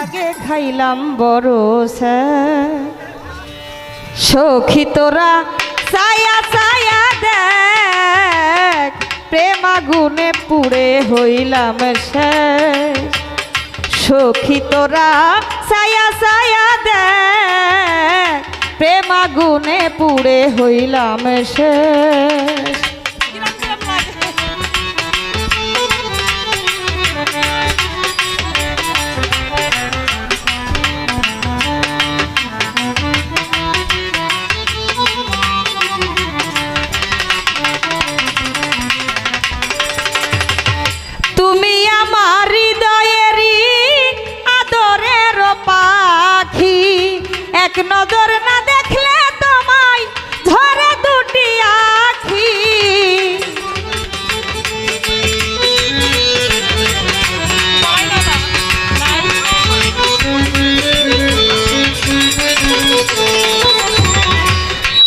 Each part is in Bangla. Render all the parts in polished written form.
আগে খাইলাম বরসে সখী তোরা ছায়া ছায়া দেখ প্রেম আগুনে পুড়ে হইলাম শেষ সখী তোরা ছায়া ছায়া দেখ প্রেম আগুনে পুড়ে হইলাম শেষ। তুমি আমার হৃদয়েরই আদরের পাখি এক নজর না দেখলে তোমায় ধরে দুটি আখি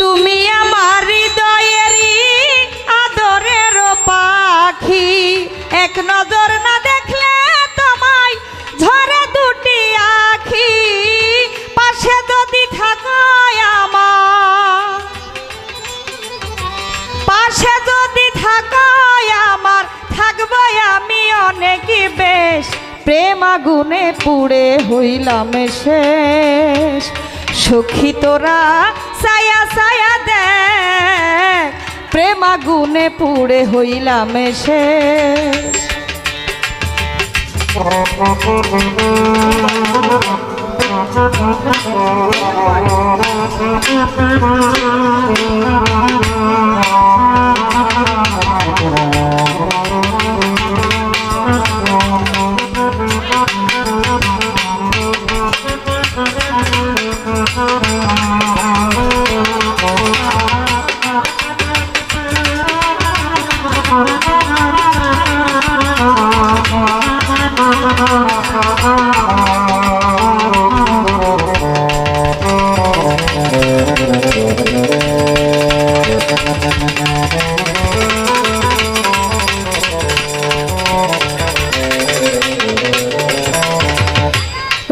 তুমি আমার হৃদয়েরই আদরের পাখি এক নজর না দেখলে তোমায় ঝরে দুটি আখি পাশে যদি থাকো আমার পাশে যদি থাকো আমার থাকবো আমি অনেক বেশ প্রেম আগুনে পুড়ে হইলাম শেষ সখী তোরা ছায়া ছায়া দেখ প্রেম আগুনে পুড়ে হইলাম শেষ।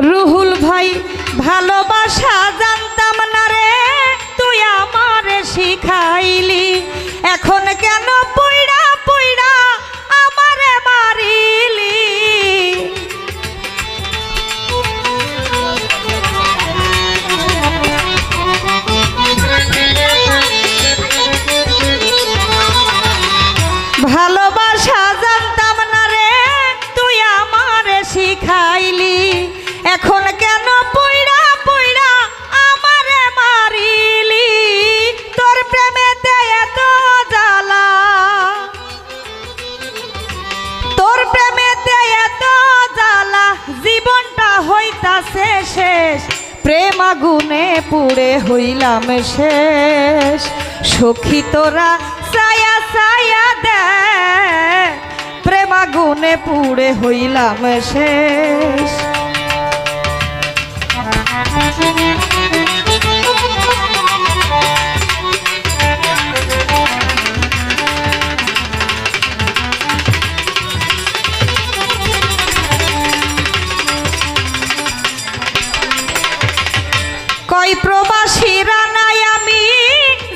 রুহুল ভাই ভালোবাসা জানতাম না রে তুই আমারে শিখাইলি এখন কেন পইড়া পইড়া আমারে মারিলি ভালোবাসা জানতাম না রে তুই আমারে শিখাইলি এখন কেন পইড়া পইড়া আমারে মারিলি তোর প্রেমেতে এত জ্বালা তোর প্রেমেতে এত জ্বালা জীবনটা হইতাছে শেষ প্রেম আগুনে পুড়ে হইলাম শেষ সখী তোরা ছায়া ছায়া দেখ প্রেম আগুনে পুড়ে হইলাম শেষ। কই প্রবাসীরা নাই আমি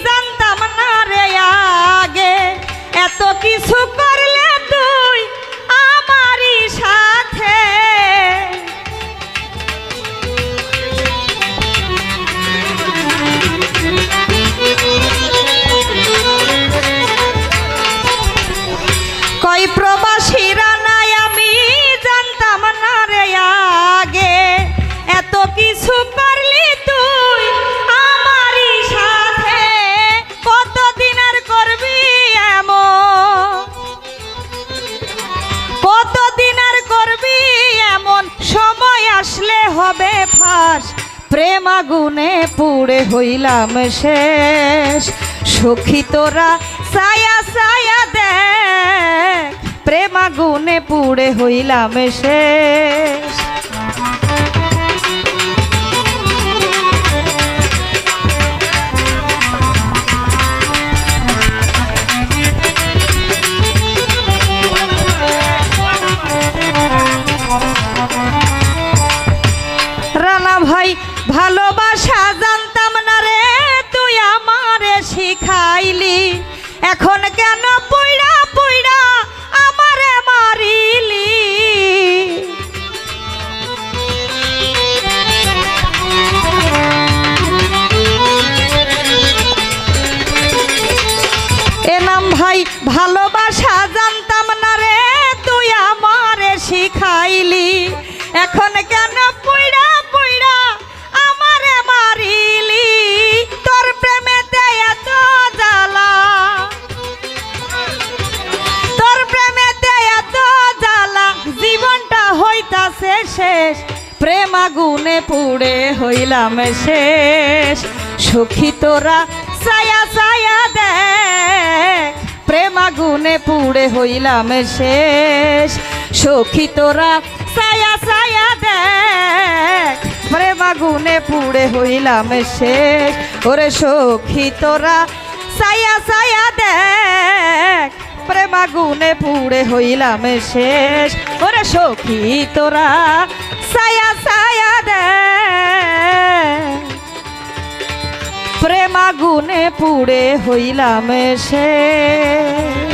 জানতাম না রে আগে এত কিছু করলে তুই আমারই সাথে কই প্রবাসীরা নাই আমি জানতাম না রে আগে এত কিছু করলি তুই আমারই সাথে কতদিন আর করবি এমন কতদিন আর করবি এমন সময় আসলে হবে ফাঁস প্রেম আগুনে পুড়ে হইলাম শেষ সখী তোরা ছায়া ছায়া দেখ প্রেম আগুনে পুড়ে হইলাম শেষ। এখন কেন পুইড়া পুইড়া আমারে মারিলি? এ নাম ভাই ভালোবাসা জানতাম না রে, তুই আমারে শিখাইলি। এখন কেন পুইড়া পুইড়া আমারে মারিলি? তোর প্রেমেতে এত জ্বালা, তোর প্রেমেতে এত জ্বালা, জীবনটা হইতাছে শেষ, প্রেম আগুনে পুড়ে হইলাম শেষ। সখী তোরা ছায়া ছায়া দেখ, প্রেম আগুনে পুড়ে হইলাম শেষ। সখী তোরা ছায়া ছায়া দেখ, প্রেম আগুনে পুড়ে হইলাম শেষ। ওরে সখী তোরা ছায়া ছায়া দেখ, প্রেম আগুনে পুড়ে হইলাম শেষ। ওরে সখী তোরা ছায়া ছায়া দেখ, প্রেম আগুনে পুড়ে হইলাম শেষ।